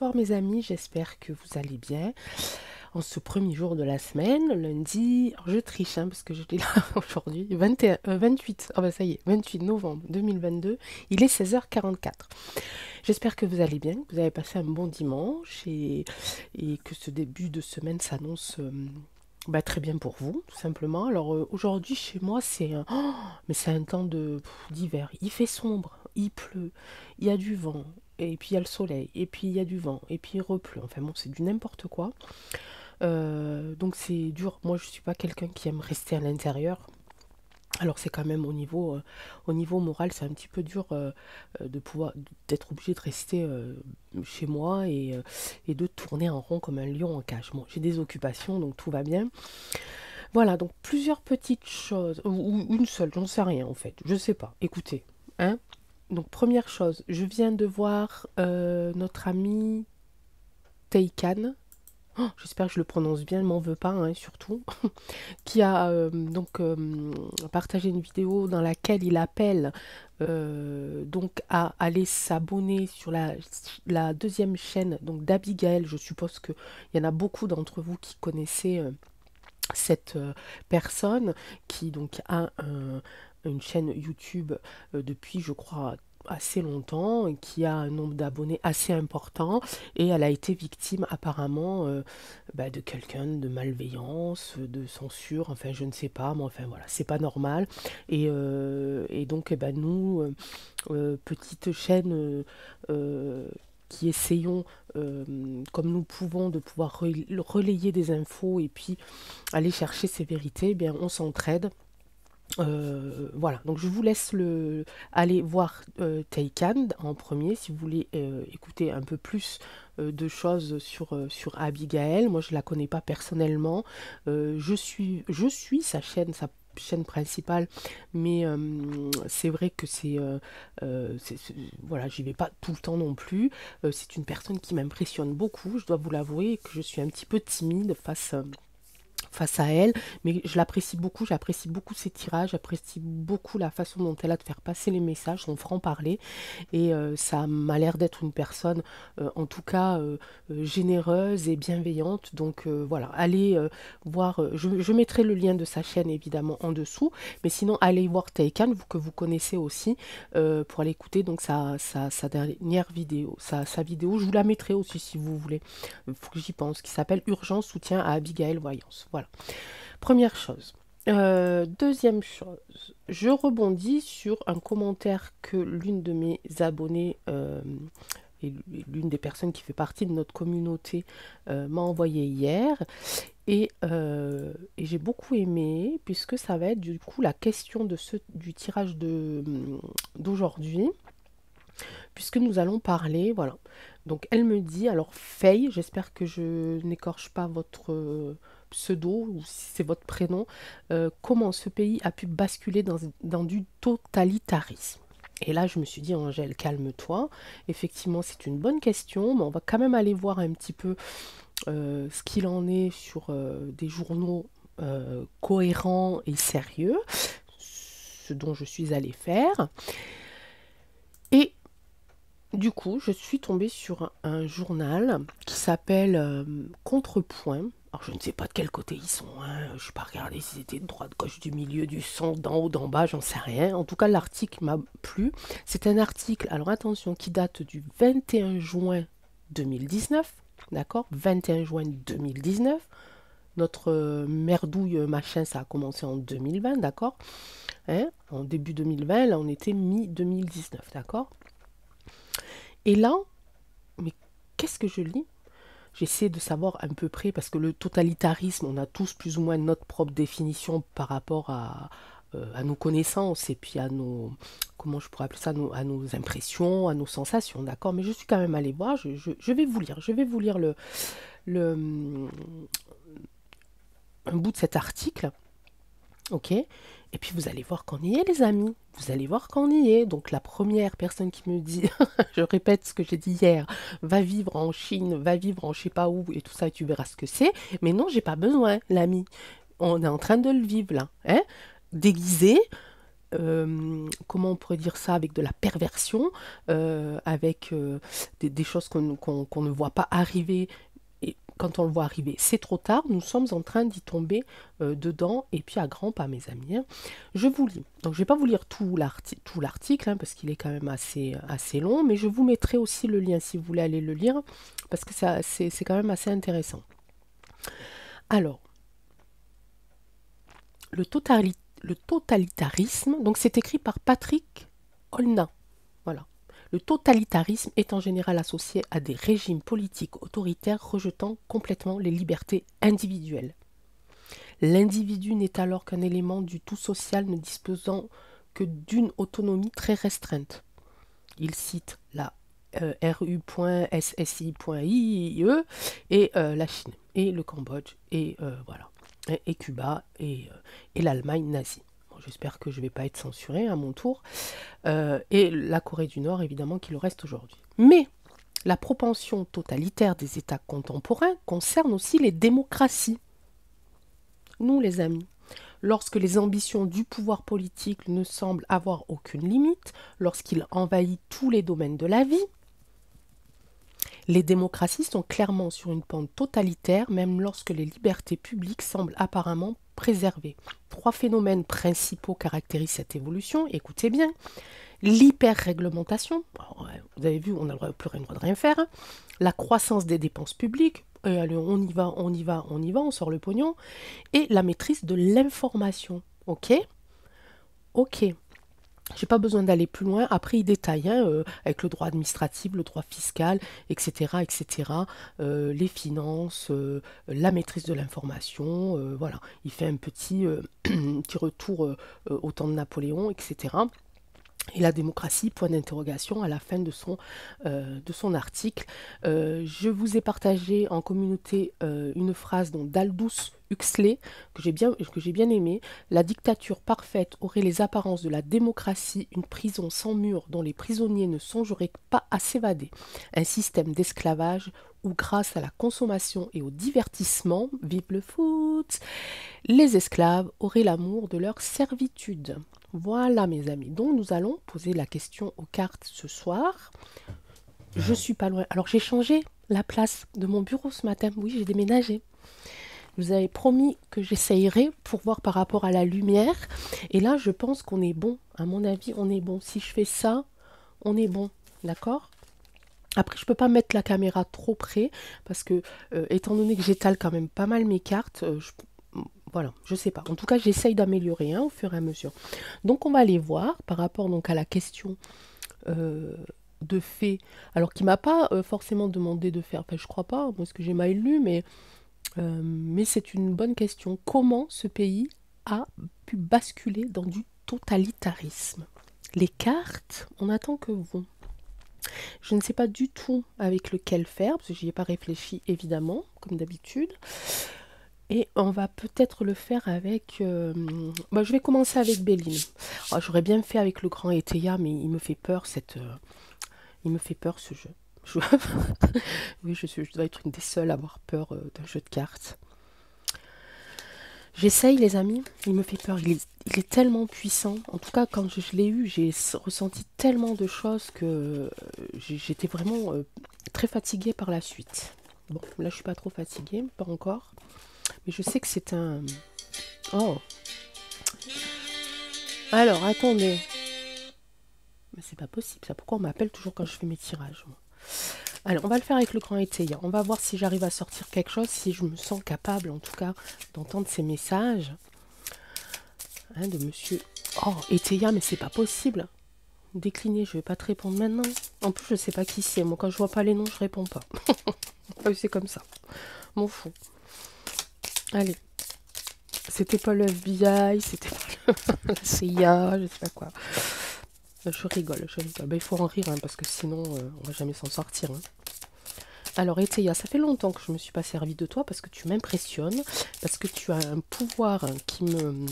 Bonsoir mes amis, j'espère que vous allez bien. En ce premier jour de la semaine, lundi, alors je triche parce que je l'ai là aujourd'hui, 21, 28, ah bah ça y est, 28 novembre 2022, il est 16h44. J'espère que vous allez bien, que vous avez passé un bon dimanche et que ce début de semaine s'annonce très bien pour vous, tout simplement. Alors aujourd'hui chez moi mais c'est un temps d'hiver. Il fait sombre, il pleut, il y a du vent, et puis il y a le soleil, et puis il y a du vent, et puis il repleut. Enfin bon, c'est du n'importe quoi. Donc c'est dur. Moi, je suis pas quelqu'un qui aime rester à l'intérieur. Alors c'est quand même au niveau moral, c'est un petit peu dur de pouvoir d'être obligé de rester chez moi et de tourner en rond comme un lion en cage. Bon, j'ai des occupations, donc tout va bien. Voilà, donc plusieurs petites choses, ou une seule, j'en sais rien en fait, je sais pas. Écoutez, hein. Donc première chose, je viens de voir notre ami Taycan. Oh, j'espère que je le prononce bien, ne m'en veux pas, hein, surtout. Qui a partagé une vidéo dans laquelle il appelle donc à aller s'abonner sur la deuxième chaîne donc d'Abigail. Je suppose qu'il y en a beaucoup d'entre vous qui connaissez cette personne qui donc a une chaîne YouTube depuis, je crois, assez longtemps et qui a un nombre d'abonnés assez important et elle a été victime apparemment de quelqu'un de malveillance, de censure, enfin je ne sais pas, mais enfin voilà, c'est pas normal et donc nous, petite chaîne qui essayons comme nous pouvons de pouvoir relayer des infos et puis aller chercher ces vérités, eh bien on s'entraide. Voilà, donc je vous laisse aller voir Taycan en premier si vous voulez écouter un peu plus de choses sur Abigail. Moi je la connais pas personnellement. Je suis sa chaîne principale, mais c'est vrai que voilà, j'y vais pas tout le temps non plus. C'est une personne qui m'impressionne beaucoup, je dois vous l'avouer, que je suis un petit peu timide face à elle, mais je l'apprécie beaucoup, j'apprécie beaucoup ses tirages, j'apprécie beaucoup la façon dont elle a de faire passer les messages, son franc-parler, et ça m'a l'air d'être une personne, en tout cas, généreuse et bienveillante, donc voilà, allez voir, je mettrai le lien de sa chaîne évidemment en dessous, mais sinon allez voir Taycan, que vous connaissez aussi, pour aller écouter donc sa dernière vidéo, sa vidéo, je vous la mettrai aussi si vous voulez, il faut que j'y pense, qui s'appelle Urgence soutien à Abigail Voyance. Voilà. Première chose. Deuxième chose, je rebondis sur un commentaire que l'une de mes abonnées et l'une des personnes qui fait partie de notre communauté m'a envoyé hier et j'ai beaucoup aimé puisque ça va être du coup la question du tirage d'aujourd'hui puisque nous allons parler, voilà. Donc elle me dit, alors Faye, j'espère que je n'écorche pas votre pseudo ou si c'est votre prénom, comment ce pays a pu basculer dans du totalitarisme. Et là, je me suis dit, Angèle, calme-toi. Effectivement, c'est une bonne question, mais on va quand même aller voir un petit peu ce qu'il en est sur des journaux cohérents et sérieux, ce dont je suis allée faire. Et du coup, je suis tombée sur un journal qui s'appelle Contrepoint. Alors, je ne sais pas de quel côté ils sont, hein. Je ne suis pas regardé si c'était de droite, gauche, du milieu, du centre, d'en haut, d'en bas, j'en sais rien. En tout cas, l'article m'a plu. C'est un article, alors attention, qui date du 21 juin 2019. D'accord, 21 juin 2019. Notre merdouille machin, ça a commencé en 2020, d'accord, hein, en début 2020, là on était mi-2019, d'accord. Et là, mais qu'est-ce que je lis? J'essaie de savoir à peu près, parce que le totalitarisme, on a tous plus ou moins notre propre définition par rapport à nos connaissances et puis à nos, comment je pourrais appeler ça, à nos impressions, à nos sensations, d'accord. Mais je suis quand même allée voir, je vais vous lire, le, un bout de cet article, ok. Et puis vous allez voir qu'on y est les amis, vous allez voir qu'on y est. Donc la première personne qui me dit, je répète ce que j'ai dit hier, va vivre en Chine, va vivre en je sais pas où et tout ça et tu verras ce que c'est. Mais non, j'ai pas besoin l'ami, on est en train de le vivre là, hein, déguisé, comment on pourrait dire ça, avec de la perversion, avec des choses qu'on ne voit pas arriver. Et quand on le voit arriver, c'est trop tard. Nous sommes en train d'y tomber dedans, et puis à grands pas, mes amis, hein. Je vous lis. Donc, je ne vais pas vous lire tout l'article, hein, parce qu'il est quand même assez long, mais je vous mettrai aussi le lien si vous voulez aller le lire, parce que c'est quand même assez intéressant. Alors, le totalitarisme, donc c'est écrit par Patrick Olna. Voilà. Le totalitarisme est en général associé à des régimes politiques autoritaires rejetant complètement les libertés individuelles. L'individu n'est alors qu'un élément du tout social ne disposant que d'une autonomie très restreinte. Il cite la RU.SSI.IE et la Chine et le Cambodge et voilà, et Cuba et l'Allemagne nazie. Bon, j'espère que je ne vais pas être censuré à mon tour. Et la Corée du Nord, évidemment, qui le reste aujourd'hui. Mais la propension totalitaire des États contemporains concerne aussi les démocraties. Nous, les amis, lorsque les ambitions du pouvoir politique ne semblent avoir aucune limite, lorsqu'il envahit tous les domaines de la vie, les démocraties sont clairement sur une pente totalitaire, même lorsque les libertés publiques semblent apparemment préservées. 3 phénomènes principaux caractérisent cette évolution. Écoutez bien. L'hyper-réglementation, vous avez vu, on n'a plus rien le droit de rien faire. Hein. La croissance des dépenses publiques, et allez, on y va, on sort le pognon. Et la maîtrise de l'information. Ok. J'ai pas besoin d'aller plus loin. Après, il détaille avec le droit administratif, le droit fiscal, etc., les finances, la maîtrise de l'information. Voilà, il fait un petit, petit retour au temps de Napoléon, etc. Et la démocratie, point d'interrogation, à la fin de son article. Je vous ai partagé en communauté une phrase d'Aldous Huxley, que j'ai bien aimée. La dictature parfaite aurait les apparences de la démocratie, une prison sans murs dont les prisonniers ne songeraient pas à s'évader. Un système d'esclavage où, grâce à la consommation et au divertissement, vive le foot, les esclaves auraient l'amour de leur servitude. Voilà, mes amis. Donc, nous allons poser la question aux cartes ce soir. Je suis pas loin. Alors, j'ai changé la place de mon bureau ce matin. Oui, j'ai déménagé. Je vous avais promis que j'essayerais pour voir par rapport à la lumière. Et là, je pense qu'on est bon. À mon avis, on est bon. Si je fais ça, on est bon. D'accord ? Après, je ne peux pas mettre la caméra trop près parce que, étant donné que j'étale quand même pas mal mes cartes, voilà, je sais pas. En tout cas, j'essaye d'améliorer au fur et à mesure. Donc, on va aller voir par rapport donc, à la question de fait. Alors, qui m'a pas forcément demandé de faire, enfin, je crois pas, parce que j'ai mal lu, mais c'est une bonne question. Comment ce pays a pu basculer dans du totalitarisme? Les cartes, on attend que vous. Je ne sais pas du tout avec lequel faire, parce que j'y ai pas réfléchi évidemment, comme d'habitude. Et on va peut-être le faire avec... je vais commencer avec Béline. Oh, j'aurais bien fait avec le grand Eteia, mais il me fait peur il me fait peur ce jeu. Oui, je dois être une des seules à avoir peur d'un jeu de cartes. J'essaye, les amis. Il me fait peur. Il est tellement puissant. En tout cas, quand je l'ai eu, j'ai ressenti tellement de choses que j'étais vraiment très fatiguée par la suite. Bon, là, je suis pas trop fatiguée, pas encore. Mais je sais que c'est un... Oh. Alors, attendez. Mais c'est pas possible, ça. Pourquoi on m'appelle toujours quand je fais mes tirages, moi? Alors, on va le faire avec le grand Eteia. On va voir si j'arrive à sortir quelque chose, si je me sens capable, en tout cas, d'entendre ces messages. Hein, de monsieur... Oh, Eteia, mais c'est pas possible. Décliner, je vais pas te répondre maintenant. En plus, je sais pas qui c'est. Moi, quand je vois pas les noms, je réponds pas. C'est comme ça. M'en fous. Allez. C'était pas le FBI, c'était pas la CIA, je sais pas quoi. Je rigole. Ben, il faut en rire, parce que sinon, on va jamais s'en sortir. Alors, Eteia, ça fait longtemps que je me suis pas servi de toi, parce que tu m'impressionnes, parce que tu as un pouvoir qui me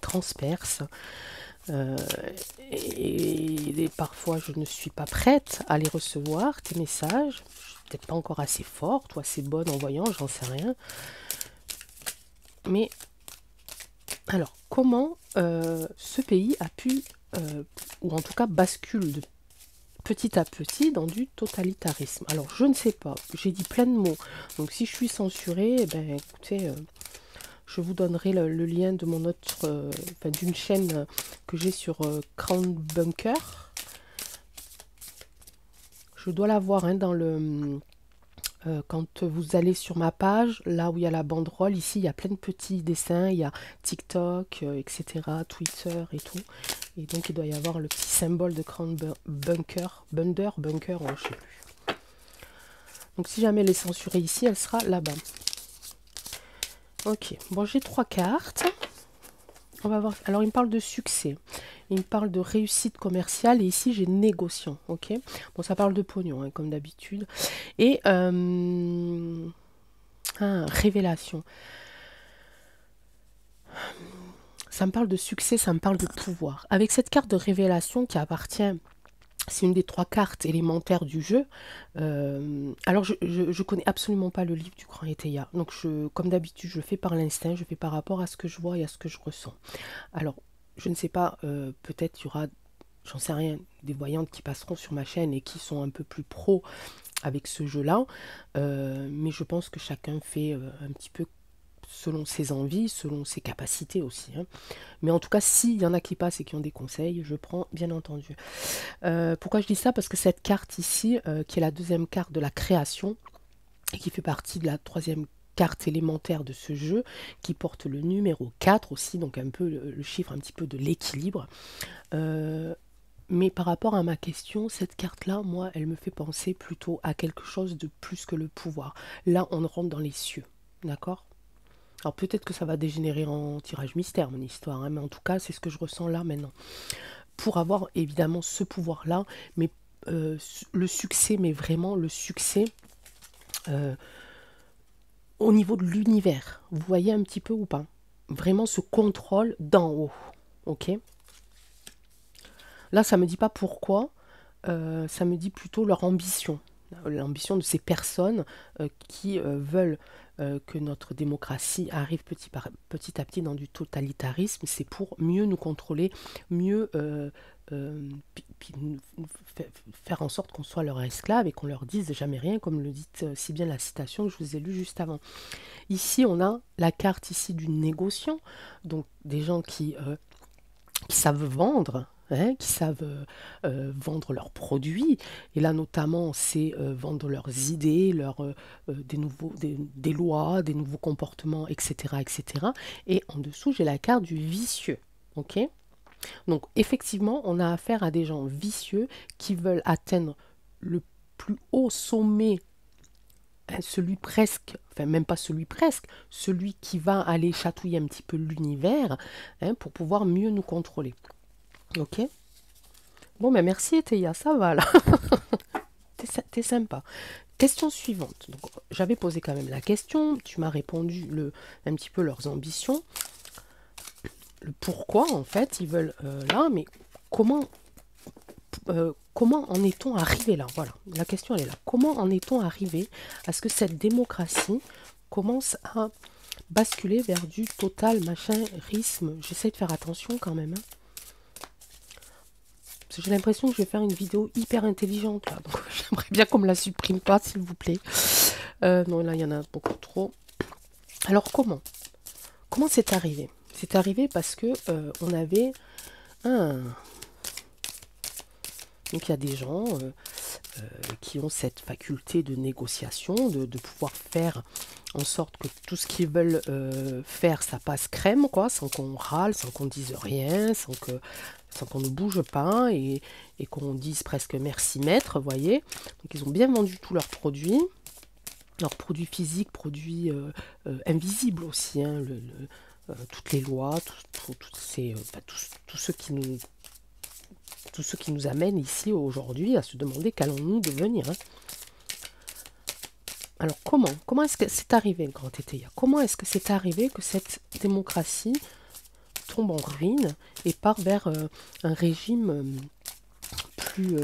transperce. Et parfois, je ne suis pas prête à les recevoir, tes messages. Je suis peut-être pas encore assez forte ou assez bonne en voyant, j'en sais rien. Mais... Alors, comment ce pays a pu, ou en tout cas bascule de petit à petit dans du totalitarisme? Alors, je ne sais pas, j'ai dit plein de mots, donc si je suis censurée, eh ben, écoutez, je vous donnerai le lien de mon autre, enfin, d'une chaîne que j'ai sur Crown Bunker. Je dois la voir hein, dans le... quand vous allez sur ma page, là où il y a la banderole, ici il y a plein de petits dessins, il y a TikTok, etc., Twitter et tout. Et donc il doit y avoir le petit symbole de Crown Bunker, Bunker, je sais plus. Donc si jamais elle est censurée ici, elle sera là-bas. Ok, bon j'ai 3 cartes. On va voir. Alors il me parle de succès, il me parle de réussite commerciale et ici j'ai négociant, ok. Bon ça parle de pognon hein, comme d'habitude. Et révélation. Ça me parle de succès, ça me parle de pouvoir. Avec cette carte de révélation qui appartient, c'est une des 3 cartes élémentaires du jeu. Alors je connais absolument pas le livre du Grand Eteia. Donc comme d'habitude, je fais par l'instinct, je fais par rapport à ce que je vois et à ce que je ressens. Alors, je ne sais pas, peut-être il y aura, j'en sais rien, des voyantes qui passeront sur ma chaîne et qui sont un peu plus pro avec ce jeu-là. Mais je pense que chacun fait un petit peu selon ses envies, selon ses capacités aussi. Hein. Mais en tout cas, s'il y en a qui passent et qui ont des conseils, je prends bien entendu. Pourquoi je dis ça? Parce que cette carte ici, qui est la 2e carte de la création, et qui fait partie de la 3e carte élémentaire de ce jeu, qui porte le numéro 4 aussi, donc un peu le chiffre un petit peu de l'équilibre. Mais par rapport à ma question, cette carte-là, moi, elle me fait penser plutôt à quelque chose de plus que le pouvoir. Là, on rentre dans les cieux, d'accord? Alors peut-être que ça va dégénérer en tirage mystère, mon histoire, hein, mais en tout cas, c'est ce que je ressens là maintenant. Pour avoir évidemment ce pouvoir-là, mais le succès, mais vraiment le succès au niveau de l'univers. Vous voyez un petit peu ou pas? Vraiment ce contrôle d'en haut, ok? Là, ça me dit pas pourquoi, ça me dit plutôt leur ambition. L'ambition de ces personnes qui veulent que notre démocratie arrive petit à petit dans du totalitarisme, c'est pour mieux nous contrôler, mieux faire en sorte qu'on soit leur esclave et qu'on leur dise jamais rien, comme le dit si bien la citation que je vous ai lue juste avant. Ici, on a la carte ici du négociant, donc des gens qui savent vendre, hein, qui savent vendre leurs produits. Et là, notamment, c'est vendre leurs idées, des lois, des nouveaux comportements, etc., etc. Et en dessous, j'ai la carte du vicieux. Ok? Donc, effectivement, on a affaire à des gens vicieux qui veulent atteindre le plus haut sommet, celui presque, enfin même pas celui presque, celui qui va aller chatouiller un petit peu l'univers hein, pour pouvoir mieux nous contrôler. Ok. Bon, ben merci Eteia, ça va là. T'es sympa. Question suivante. Donc, j'avais posé quand même la question, tu m'as répondu un petit peu leurs ambitions. Le pourquoi en fait ils veulent là, mais comment, comment en est-on arrivé là? Voilà, la question elle est là. Comment en est-on arrivé à ce que cette démocratie commence à basculer vers du total machin-risme? J'essaie de faire attention quand même. Hein. J'ai l'impression que je vais faire une vidéo hyper intelligente là, donc j'aimerais bien qu'on me la supprime pas s'il vous plaît. Non là il y en a beaucoup trop. Alors comment c'est arrivé? C'est arrivé parce que on avait un... Donc il y a des gens qui ont cette faculté de négociation, de pouvoir faire en sorte que tout ce qu'ils veulent faire, ça passe crème, quoi, sans qu'on râle, sans qu'on dise rien, sans qu'on ne bouge pas et qu'on dise presque merci maître, voyez. Donc ils ont bien vendu tous leurs produits physiques, produits invisibles aussi, hein, toutes les lois, tout ce qui nous amène ici aujourd'hui à se demander qu'allons-nous devenir. Hein. Alors comment est-ce que c'est arrivé le Grand Eteia? Comment est-ce que c'est arrivé que cette démocratie tombe en ruine et part vers un régime plus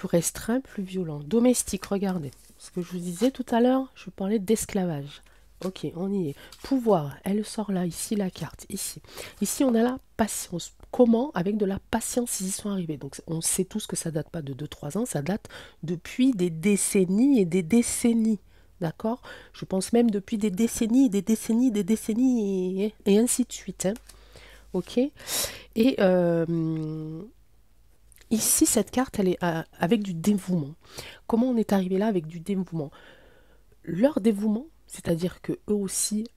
restreint, plus violent, domestique? Regardez, ce que je vous disais tout à l'heure, je parlais d'esclavage. Ok, on y est. Pouvoir, elle sort là, ici, la carte, ici. Ici, on a la patience. Comment? Avec de la patience, ils y sont arrivés. Donc, on sait tous que ça date pas de 2 3 ans, ça date depuis des décennies et des décennies. D'accord? Je pense même depuis des décennies, des décennies, des décennies, et ainsi de suite. Hein. Ok? Et ici, cette carte, elle est avec du dévouement. Comment on est arrivé là avec du dévouement? Leur dévouement, c'est-à-dire que eux aussi,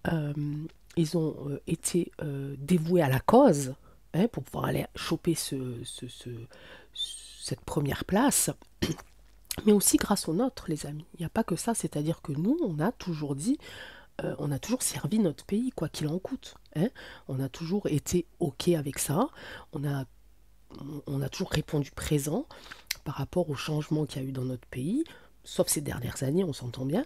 ils ont été dévoués à la cause, hein, pour pouvoir aller choper cette première place, mais aussi grâce aux nôtres, les amis. Il n'y a pas que ça, c'est-à-dire que nous, on a toujours dit, on a toujours servi notre pays, quoi qu'il en coûte. Hein. On a toujours été OK avec ça, on a, on a toujours répondu présent par rapport aux changements qu'il y a eu dans notre pays, sauf ces dernières années, on s'entend bien.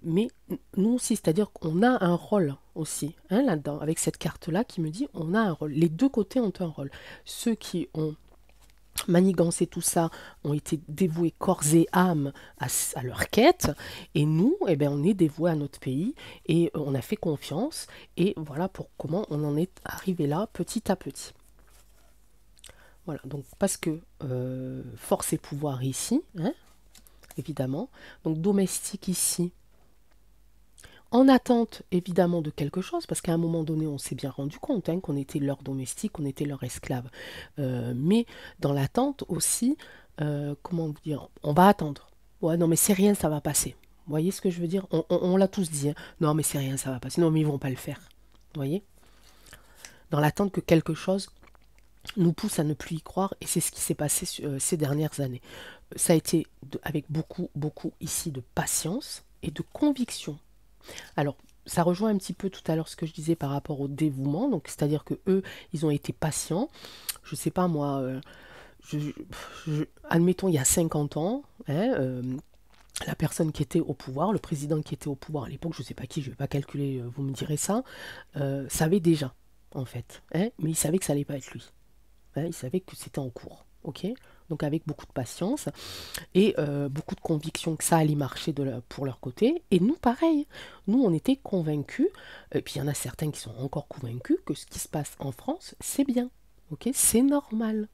Mais nous aussi, c'est-à-dire qu'on a un rôle aussi, hein, là-dedans, avec cette carte-là qui me dit on a un rôle. Les deux côtés ont un rôle. Ceux qui ont manigancé tout ça ont été dévoués corps et âme à leur quête, et nous, eh ben, on est dévoués à notre pays, et on a fait confiance, et voilà pour comment on en est arrivé là, petit à petit. Voilà, donc parce que force et pouvoir ici, hein, évidemment. Donc domestique ici, en attente évidemment de quelque chose, parce qu'à un moment donné, on s'est bien rendu compte, hein, qu'on était leur domestique, qu'on était leur esclave. Mais dans l'attente aussi, comment vous dire, on va attendre. Ouais, non, mais c'est rien, ça va passer. Vous voyez ce que je veux dire? On l'a tous dit. Hein. Non, mais c'est rien, ça va passer. Non, mais ils vont pas le faire. Vous voyez? Dans l'attente que quelque chose nous pousse à ne plus y croire, et c'est ce qui s'est passé ces dernières années. Ça a été avec beaucoup, beaucoup ici de patience et de conviction. Alors, ça rejoint un petit peu tout à l'heure ce que je disais par rapport au dévouement, donc c'est-à-dire que eux, ils ont été patients. Je sais pas moi, je- admettons il y a 50 ans, hein, la personne qui était au pouvoir, le président qui était au pouvoir à l'époque, je ne sais pas qui, je ne vais pas calculer, vous me direz ça, savait déjà en fait, hein, mais il savait que ça allait pas être lui. Hein, il savait que c'était en cours, ok. Donc avec beaucoup de patience et beaucoup de conviction que ça allait marcher pour leur côté. Et nous, pareil, nous, on était convaincus, et puis il y en a certains qui sont encore convaincus que ce qui se passe en France, c'est bien, ok, c'est normal.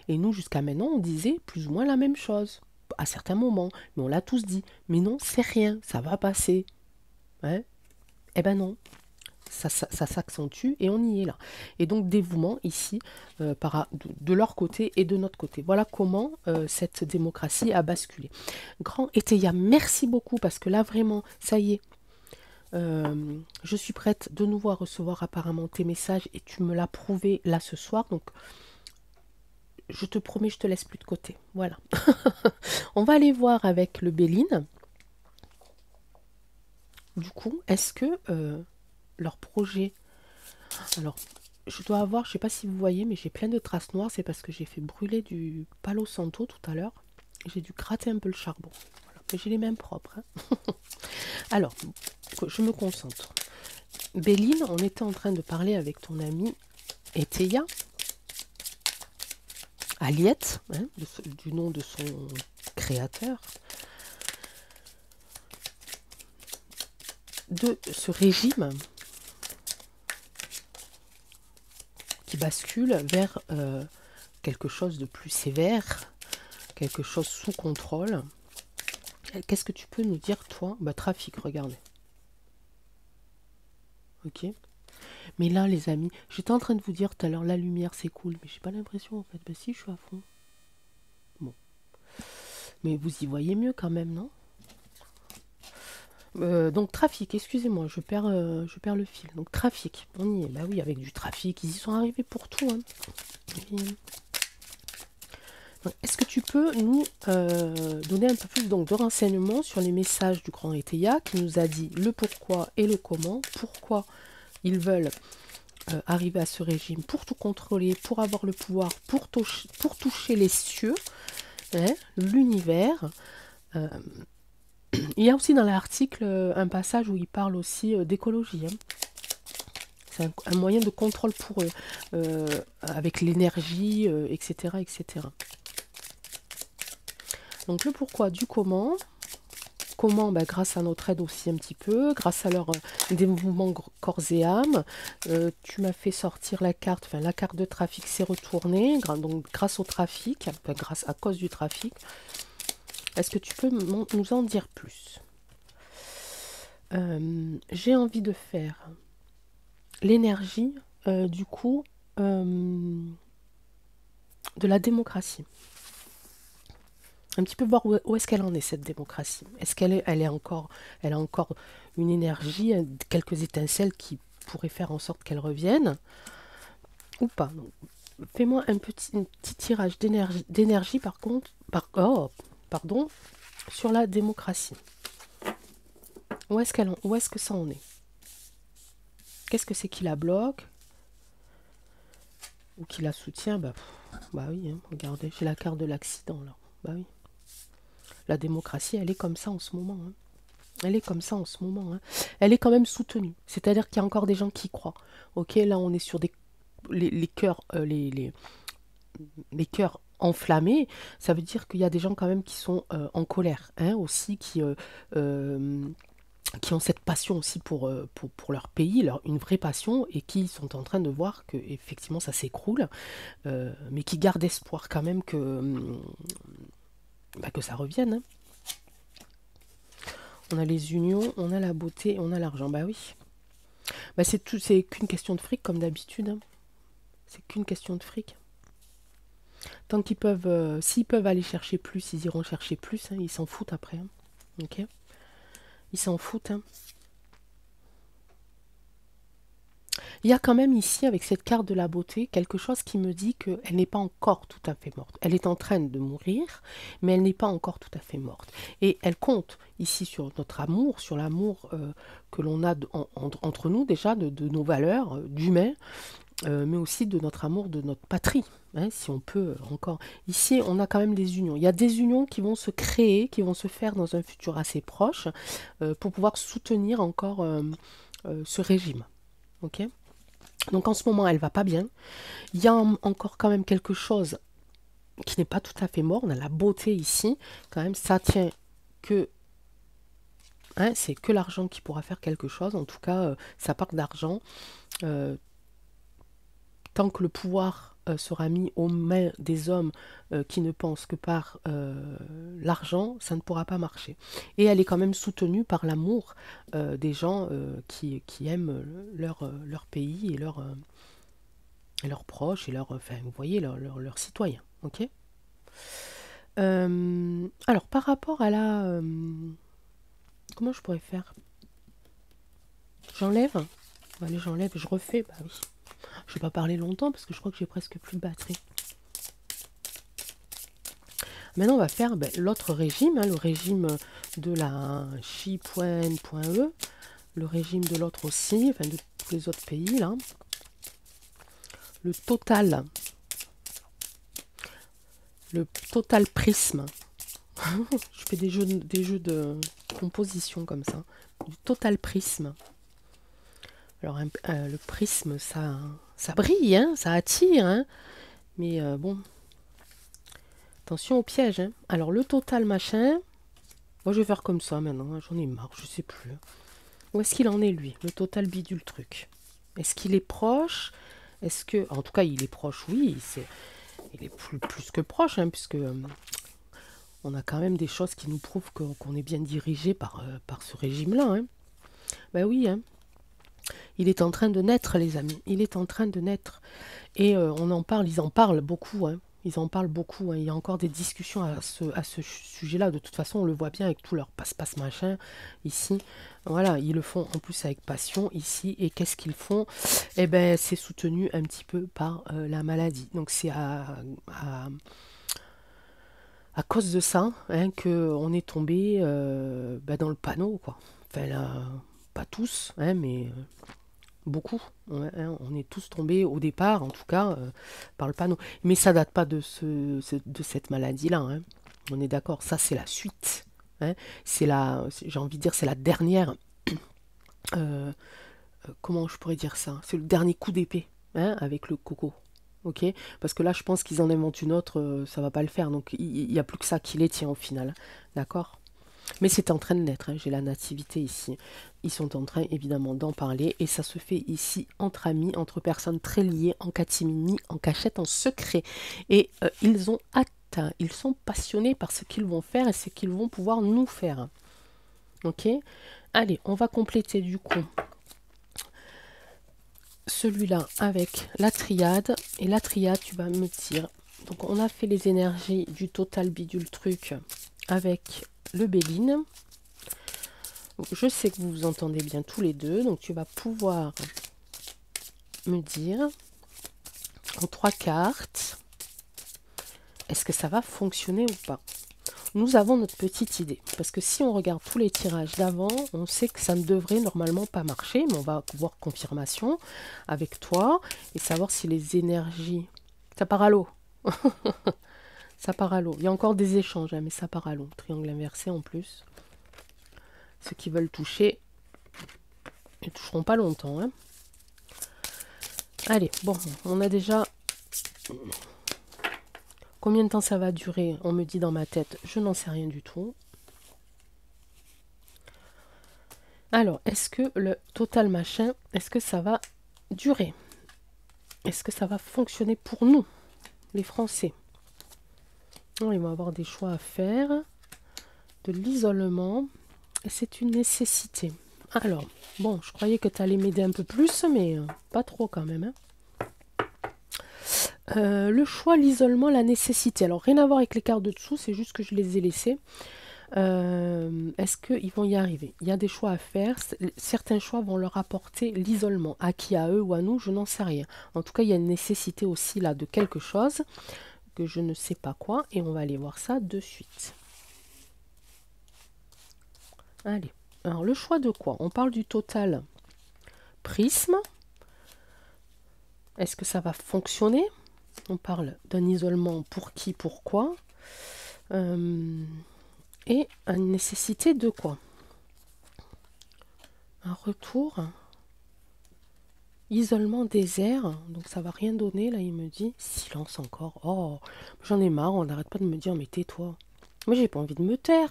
Et nous, jusqu'à maintenant, on disait plus ou moins la même chose, à certains moments, mais on l'a tous dit. Mais non, c'est rien, ça va passer. Hein. Eh ben non, ça s'accentue et on y est là. Et donc dévouement ici de leur côté et de notre côté. Voilà comment cette démocratie a basculé. Grand Eteia, merci beaucoup parce que là vraiment, ça y est, je suis prête de nouveau à recevoir apparemment tes messages et tu me l'as prouvé là ce soir. Donc je te promets, je te laisse plus de côté. Voilà. On va aller voir avec le Béline. Du coup, est-ce que leur projet... Alors, je dois avoir, je sais pas si vous voyez, mais j'ai plein de traces noires. C'est parce que j'ai fait brûler du Palo Santo tout à l'heure. J'ai dû gratter un peu le charbon. Voilà. Mais j'ai les mains propres. Hein. Alors, je me concentre. Béline, on était en train de parler avec ton ami Eteia, Aliette, hein, du nom de son créateur, de ce régime qui bascule vers quelque chose de plus sévère, quelque chose sous contrôle. Qu'est-ce que tu peux nous dire, toi? Bah, trafic, regardez. Ok. Mais là, les amis, j'étais en train de vous dire tout à l'heure, la lumière, c'est cool, mais j'ai pas l'impression, en fait. Bah si, je suis à fond. Bon. Mais vous y voyez mieux quand même, non? Donc trafic, excusez-moi, je perds le fil. Donc trafic, on y est. Bah oui, avec du trafic, ils y sont arrivés pour tout. Hein. Est-ce que tu peux nous donner un peu plus donc, de renseignements sur les messages du grand Eteia qui nous a dit le pourquoi et le comment, pourquoi ils veulent arriver à ce régime pour tout contrôler, pour avoir le pouvoir, pour toucher les cieux, hein, l'univers. Il y a aussi dans l'article un passage où il parle aussi d'écologie. Hein. C'est un moyen de contrôle pour eux, avec l'énergie, etc., etc. Donc le pourquoi du comment, Comment? Bah, grâce à notre aide aussi un petit peu, grâce à leur dévouement corps et âme. Tu m'as fait sortir la carte, enfin la carte de trafic s'est retournée, donc grâce au trafic, enfin, grâce à cause du trafic. Est-ce que tu peux nous en dire plus? J'ai envie de faire l'énergie, du coup, de la démocratie. Un petit peu voir où est-ce qu'elle en est, cette démocratie. Est-ce qu'elle est, elle a encore une énergie, quelques étincelles qui pourraient faire en sorte qu'elle revienne ou pas. Fais-moi un petit tirage d'énergie par contre, pardon, sur la démocratie. Où est-ce que ça en est? Qu'est-ce que c'est qui la bloque ou qui la soutient? Bah oui, hein, regardez, j'ai la carte de l'accident là. Bah oui. La démocratie, elle est comme ça en ce moment. Hein. Elle est comme ça en ce moment. Hein. Elle est quand même soutenue. C'est-à-dire qu'il y a encore des gens qui y croient. Ok, là on est sur les cœurs, les cœurs enflammés. Ça veut dire qu'il y a des gens quand même qui sont en colère, hein, aussi, qui ont cette passion aussi pour leur pays, une vraie passion, et qui sont en train de voir que effectivement ça s'écroule, mais qui gardent espoir quand même que ça revienne. Hein. On a les unions, on a la beauté, on a l'argent. Bah oui. Bah c'est qu'une question de fric comme d'habitude. Hein. C'est qu'une question de fric. Tant qu'ils peuvent, s'ils peuvent aller chercher plus, ils iront chercher plus. Hein. Ils s'en foutent après. Hein. Ok. Ils s'en foutent. Hein. Il y a quand même ici, avec cette carte de la beauté, quelque chose qui me dit qu'elle n'est pas encore tout à fait morte. Elle est en train de mourir, mais elle n'est pas encore tout à fait morte. Et elle compte ici sur notre amour, sur l'amour que l'on a entre nous déjà, de nos valeurs, d'humains, mais aussi de notre amour de notre patrie, hein, si on peut encore. Ici, on a quand même des unions. Il y a des unions qui vont se créer, qui vont se faire dans un futur assez proche, pour pouvoir soutenir encore ce régime. Ok ? Donc en ce moment, elle va pas bien. Il y a encore quand même quelque chose qui n'est pas tout à fait mort. On a la beauté ici. Quand même, ça tient que... Hein, c'est que l'argent qui pourra faire quelque chose. En tout cas, ça part d'argent. Tant que le pouvoir sera mis aux mains des hommes qui ne pensent que par l'argent, ça ne pourra pas marcher. Et elle est quand même soutenue par l'amour des gens qui aiment leur pays et leurs proches et enfin, vous voyez, leurs citoyens. Ok. Alors, par rapport à la... comment je pourrais faire? J'enlève? Allez, j'enlève, je refais. Bah oui. Je vais pas parler longtemps parce que je crois que j'ai presque plus de batterie. Maintenant, on va faire l'autre régime, hein, le régime de la Chi.E, le régime de l'autre aussi, enfin de tous les autres pays, là. Le total prisme. Je fais des jeux de composition comme ça. Du total prisme. Alors, le prisme, ça brille, hein, ça attire, hein, mais bon, attention au piège. Hein. Alors, le total machin, moi je vais faire comme ça maintenant, hein, j'en ai marre, je sais plus. Où est-ce qu'il en est, lui, le total bidule truc? Est-ce qu'il est proche? Est-ce que... En tout cas, il est proche, oui, il est plus que proche, hein, puisque on a quand même des choses qui nous prouvent qu'on est bien dirigé par ce régime-là. Hein. Ben oui, hein. Il est en train de naître, les amis. Il est en train de naître. Et on en parle, ils en parlent beaucoup. Hein. Ils en parlent beaucoup. Hein. Il y a encore des discussions à ce sujet-là. De toute façon, on le voit bien avec tout leur passe-passe machin ici. Voilà, ils le font en plus avec passion ici. Et qu'est-ce qu'ils font? Eh bien, c'est soutenu un petit peu par la maladie. Donc, c'est à cause de ça hein, qu'on est tombé dans le panneau, quoi. Enfin, là, pas tous, hein, mais... beaucoup, ouais, hein, on est tous tombés au départ, en tout cas, par le panneau. Mais ça date pas de cette maladie-là. Hein. On est d'accord, ça c'est la suite. Hein. J'ai envie de dire, c'est la dernière. Comment je pourrais dire ça? C'est le dernier coup d'épée hein, avec le coco. Ok? Parce que là, je pense qu'ils en inventent une autre, ça va pas le faire. Donc, il n'y a plus que ça qui les tient au final. D'accord? Mais c'est en train de naître, hein, j'ai la nativité ici. Ils sont en train évidemment d'en parler et ça se fait ici entre amis, entre personnes très liées, en catimini, en cachette, en secret. Et ils ont hâte, hein, ils sont passionnés par ce qu'ils vont faire et ce qu'ils vont pouvoir nous faire. Ok? Allez, on va compléter du coup celui-là avec la triade. Et la triade, tu vas me dire. Donc on a fait les énergies du total bidule truc avec le Béline. Je sais que vous vous entendez bien tous les deux, donc tu vas pouvoir me dire en 3 cartes, est-ce que ça va fonctionner ou pas? Nous avons notre petite idée, parce que si on regarde tous les tirages d'avant, on sait que ça ne devrait normalement pas marcher, mais on va voir confirmation avec toi et savoir si les énergies... Ça part à l'eau. Ça part à l'eau. Il y a encore des échanges, hein, mais ça part à l'eau. Triangle inversé en plus. Ceux qui veulent toucher, ils ne toucheront pas longtemps. Hein. Allez, bon, on a déjà... Combien de temps ça va durer? On me dit dans ma tête, je n'en sais rien du tout. Alors, est-ce que le total machin, est-ce que ça va durer? Est-ce que ça va fonctionner pour nous, les Français? Non, ils vont avoir des choix à faire, de l'isolement, et c'est une nécessité. Alors, bon, je croyais que tu allais m'aider un peu plus, mais pas trop quand même. Hein. Le choix, l'isolement, la nécessité. Alors, rien à voir avec les cartes de dessous, c'est juste que je les ai laissées. Est-ce qu'ils vont y arriver? Il y a des choix à faire. Certains choix vont leur apporter l'isolement. À qui, à eux ou à nous, je n'en sais rien. En tout cas, il y a une nécessité aussi là de quelque chose que je ne sais pas quoi. Et on va aller voir ça de suite. Allez. Alors, le choix de quoi? On parle du total prisme. Est-ce que ça va fonctionner? On parle d'un isolement pour qui, pourquoi. Et une nécessité de quoi? Un retour. Isolement désert. Donc ça va rien donner. Là, il me dit silence encore. Oh, j'en ai marre. On n'arrête pas de me dire mais tais-toi. Moi, j'ai pas envie de me taire.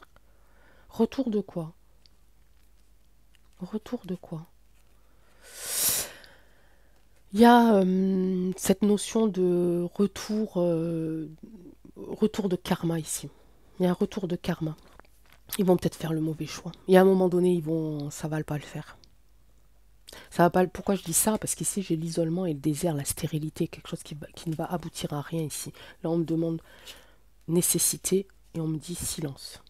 Retour de quoi? Retour de quoi? Il y a cette notion de retour, retour de karma ici. Il y a un retour de karma. Ils vont peut-être faire le mauvais choix. Et à un moment donné, ça va pas le faire. Ça va pas. Pourquoi je dis ça? Parce qu'ici, j'ai l'isolement et le désert, la stérilité, quelque chose qui ne va aboutir à rien ici. Là, on me demande nécessité et on me dit silence.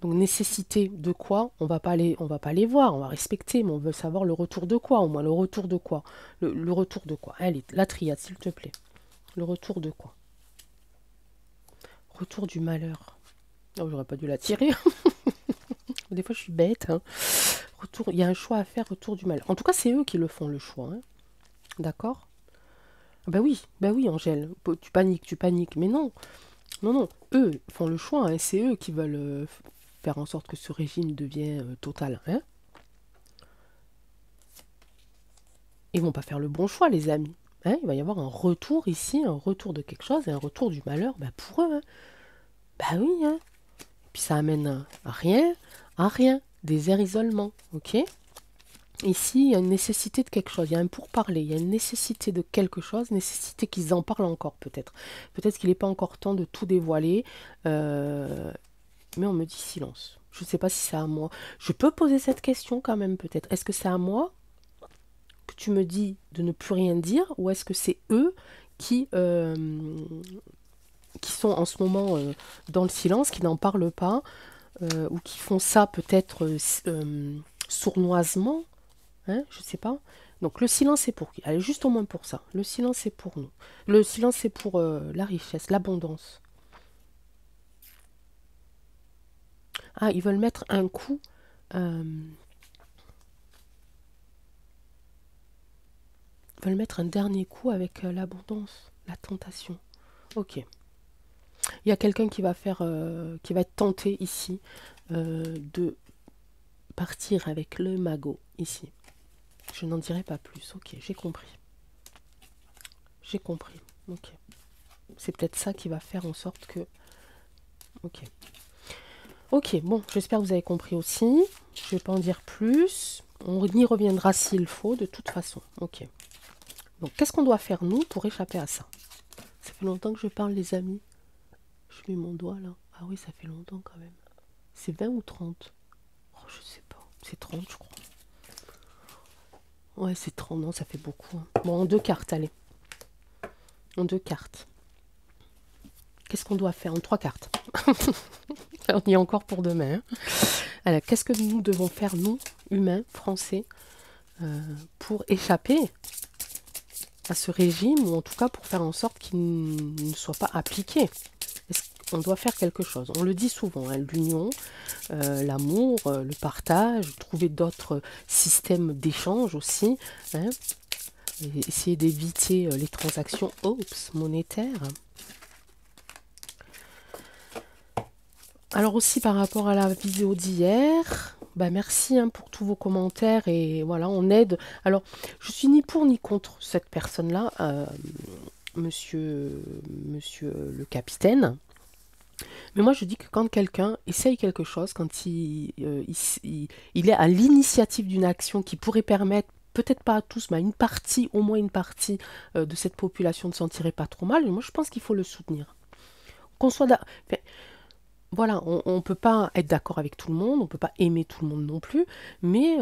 Donc nécessité de quoi? On va pas les voir, on va respecter, mais on veut savoir le retour de quoi, au moins le retour de quoi? Le retour de quoi? Allez, la triade, s'il te plaît. Le retour de quoi? Retour du malheur. Oh, j'aurais pas dû la tirer. Des fois, je suis bête. Hein. Retour, il y a un choix à faire, retour du malheur. En tout cas, c'est eux qui le font, le choix. Hein. D'accord? Bah oui, Angèle. Tu paniques. Mais non, non. Eux font le choix. Hein. C'est eux qui veulent faire en sorte que ce régime devienne total. Hein. Ils vont pas faire le bon choix, les amis. Hein, il va y avoir un retour ici, un retour de quelque chose et un retour du malheur pour eux. Hein. Bah oui. Hein. Et puis ça amène à rien. Désert, isolement. Ok? Ici, il y a une nécessité de quelque chose. Il y a un pourparler. Il y a une nécessité de quelque chose. Nécessité qu'ils en parlent encore, peut-être. Peut-être qu'il n'est pas encore temps de tout dévoiler. Mais on me dit silence. Je ne sais pas si c'est à moi. Je peux poser cette question quand même, peut-être. Est-ce que c'est à moi que tu me dis de ne plus rien dire ou est-ce que c'est eux qui sont en ce moment dans le silence, qui n'en parlent pas ou qui font ça peut-être sournoisement, hein, je ne sais pas. Donc le silence est pour qui? Allez, juste au moins pour ça. Le silence est pour nous. Le silence est pour la richesse, l'abondance. Ah, ils veulent mettre un coup... veulent mettre un dernier coup avec l'abondance, la tentation. Ok. Il y a quelqu'un qui va qui va être tenté ici de partir avec le magot ici. Je n'en dirai pas plus. Ok, j'ai compris. J'ai compris. Ok. C'est peut-être ça qui va faire en sorte que... Ok. Ok, bon, j'espère que vous avez compris aussi. Je vais pas en dire plus. On y reviendra s'il faut, de toute façon. Ok. Donc, qu'est-ce qu'on doit faire, nous, pour échapper à ça? Ça fait longtemps que je parle, les amis. Je mets mon doigt, là. Ah oui, ça fait longtemps, quand même. C'est 20 ou 30? Oh, je sais pas. C'est 30, je crois. Ouais, c'est 30, non, ça fait beaucoup, hein. Bon, en deux cartes, allez. En deux cartes. Qu'est-ce qu'on doit faire? En trois cartes. On y est encore pour demain, hein. Alors, qu'est-ce que nous devons faire, nous, humains, français, pour échapper à ce régime, ou en tout cas pour faire en sorte qu'il ne soit pas appliqué? Est-ce qu'on doit faire quelque chose? On le dit souvent, hein, l'union, l'amour, le partage, trouver d'autres systèmes d'échange aussi, hein, et essayer d'éviter les transactions monétaires. Alors aussi par rapport à la vidéo d'hier, bah merci, hein, pour tous vos commentaires et voilà, on aide. Alors, je suis ni pour ni contre cette personne-là, monsieur le capitaine. Mais moi, je dis que quand quelqu'un essaye quelque chose, quand il est à l'initiative d'une action qui pourrait permettre, peut-être pas à tous, mais à une partie, au moins une partie de cette population de s'en tirer pas trop mal, moi je pense qu'il faut le soutenir. Qu'on soit enfin, voilà, on ne peut pas être d'accord avec tout le monde, on ne peut pas aimer tout le monde non plus, mais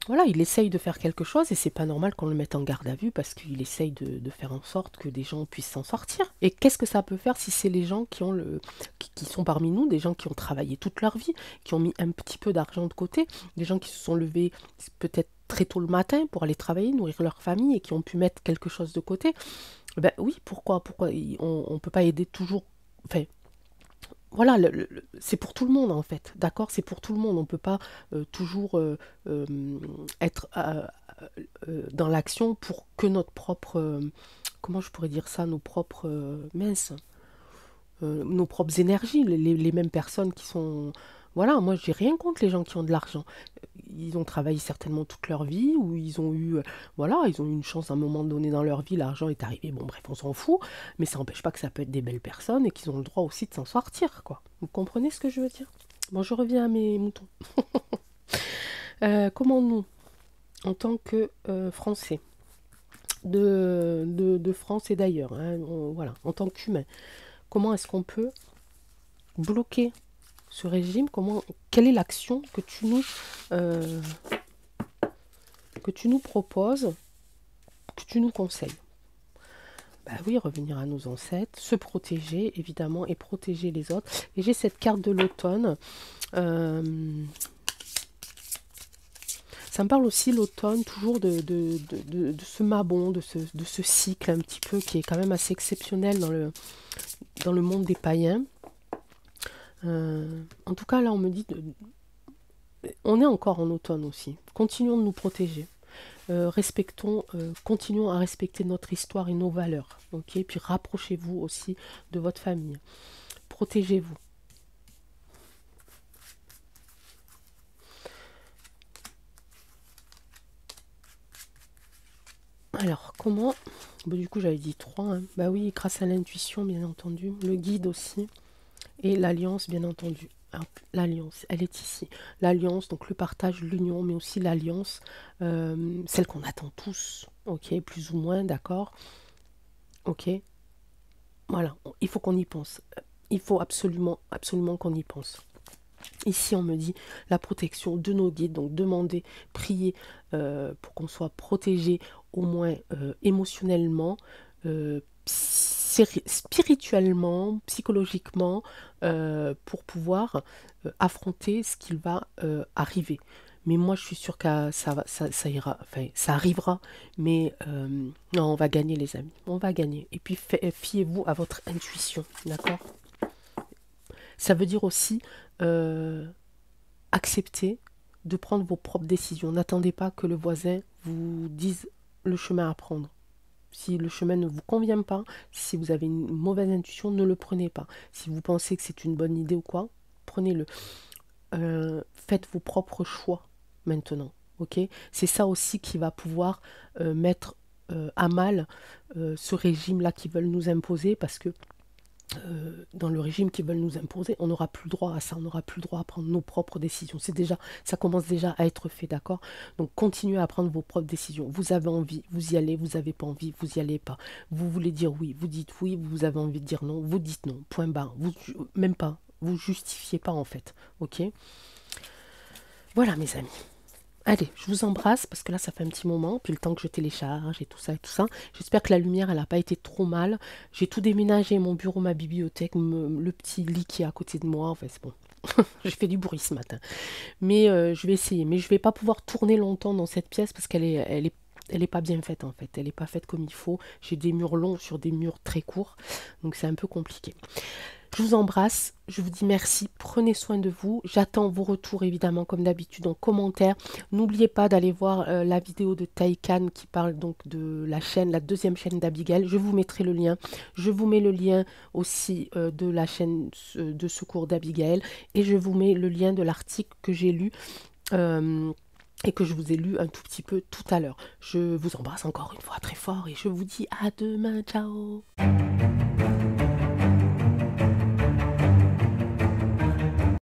voilà, il essaye de faire quelque chose et c'est pas normal qu'on le mette en garde à vue parce qu'il essaye de faire en sorte que des gens puissent s'en sortir. Et qu'est-ce que ça peut faire si c'est les gens qui sont parmi nous, des gens qui ont travaillé toute leur vie, qui ont mis un petit peu d'argent de côté, des gens qui se sont levés peut-être très tôt le matin pour aller travailler, nourrir leur famille et qui ont pu mettre quelque chose de côté. Ben oui, pourquoi on peut pas aider toujours. Enfin, voilà, c'est pour tout le monde en fait, d'accord? C'est pour tout le monde. On ne peut pas toujours euh, être dans l'action pour que notre propre, comment je pourrais dire ça, nos propres minces, nos propres énergies, les mêmes personnes qui sont... Voilà, moi j'ai rien contre les gens qui ont de l'argent. Ils ont travaillé certainement toute leur vie, ou ils ont eu, voilà, ils ont eu une chance à un moment donné dans leur vie, l'argent est arrivé, bon bref, on s'en fout, mais ça n'empêche pas que ça peut être des belles personnes et qu'ils ont le droit aussi de s'en sortir, quoi. Vous comprenez ce que je veux dire? Bon, je reviens à mes moutons. Comment nous, en tant que Français, de France et d'ailleurs, hein, voilà, en tant qu'humain, comment est-ce qu'on peut bloquer ce régime? Quelle est l'action euh, que tu nous proposes, que tu nous conseilles? Bah oui, revenir à nos ancêtres, se protéger évidemment et protéger les autres. Et j'ai cette carte de l'automne. Euh, Ça me parle aussi l'automne, toujours de ce mabon, de ce cycle un petit peu qui est quand même assez exceptionnel dans le monde des païens. En tout cas, là, on me dit, on est encore en automne aussi. Continuons de nous protéger. Continuons à respecter notre histoire et nos valeurs. Ok, puis rapprochez-vous aussi de votre famille. Protégez-vous. Alors, comment? Bon, du coup, j'avais dit 3, hein. Bah oui, grâce à l'intuition, bien entendu. Le guide aussi. Et l'alliance, bien entendu. Alors, l'alliance, elle est ici. L'alliance, donc le partage, l'union, mais aussi l'alliance, celle qu'on attend tous. Ok, plus ou moins, d'accord. Ok, voilà, il faut qu'on y pense. Il faut absolument, absolument qu'on y pense. Ici, on me dit la protection de nos guides, donc demander, prier pour qu'on soit protégé au moins émotionnellement, spirituellement, psychologiquement, pour pouvoir affronter ce qu'il va arriver. Mais moi, je suis sûre que ça ira, enfin, ça arrivera, mais non, on va gagner, les amis, on va gagner. Et puis, fiez-vous à votre intuition, d'accord? Ça veut dire aussi euh, accepter de prendre vos propres décisions. N'attendez pas que le voisin vous dise le chemin à prendre. Si le chemin ne vous convient pas, si vous avez une mauvaise intuition, ne le prenez pas. Si vous pensez que c'est une bonne idée ou quoi, prenez-le. Faites vos propres choix maintenant. Ok? C'est ça aussi qui va pouvoir mettre à mal ce régime-là qu'ils veulent nous imposer parce que dans le régime qu'ils veulent nous imposer, on n'aura plus le droit à ça, on n'aura plus le droit à prendre nos propres décisions. C'est déjà, ça commence déjà à être fait, d'accord? Donc continuez à prendre vos propres décisions. Vous avez envie, vous y allez, vous n'avez pas envie, vous y allez pas. Vous voulez dire oui, vous dites oui, vous avez envie de dire non, vous dites non, point barre. Vous, même pas, vous justifiez pas en fait, ok? Voilà mes amis. Allez, je vous embrasse parce que là, ça fait un petit moment, puis le temps que je télécharge et tout ça et tout ça. J'espère que la lumière, elle n'a pas été trop mal. J'ai tout déménagé, mon bureau, ma bibliothèque, le petit lit qui est à côté de moi. Enfin, c'est bon. J'ai fait du bruit ce matin. Mais je vais essayer. Mais je vais pas pouvoir tourner longtemps dans cette pièce parce elle est pas bien faite en fait. Elle n'est pas faite comme il faut. J'ai des murs longs sur des murs très courts. Donc c'est un peu compliqué. Je vous embrasse, je vous dis merci, prenez soin de vous. J'attends vos retours évidemment comme d'habitude en commentaire. N'oubliez pas d'aller voir la vidéo de Taïkan qui parle donc de la chaîne, la deuxième chaîne d'Abigail. Je vous mettrai le lien. Je vous mets le lien aussi de la chaîne de secours d'Abigail. Et je vous mets le lien de l'article que j'ai lu. Et que je vous ai lu un tout petit peu tout à l'heure. Je vous embrasse encore une fois très fort et je vous dis à demain. Ciao!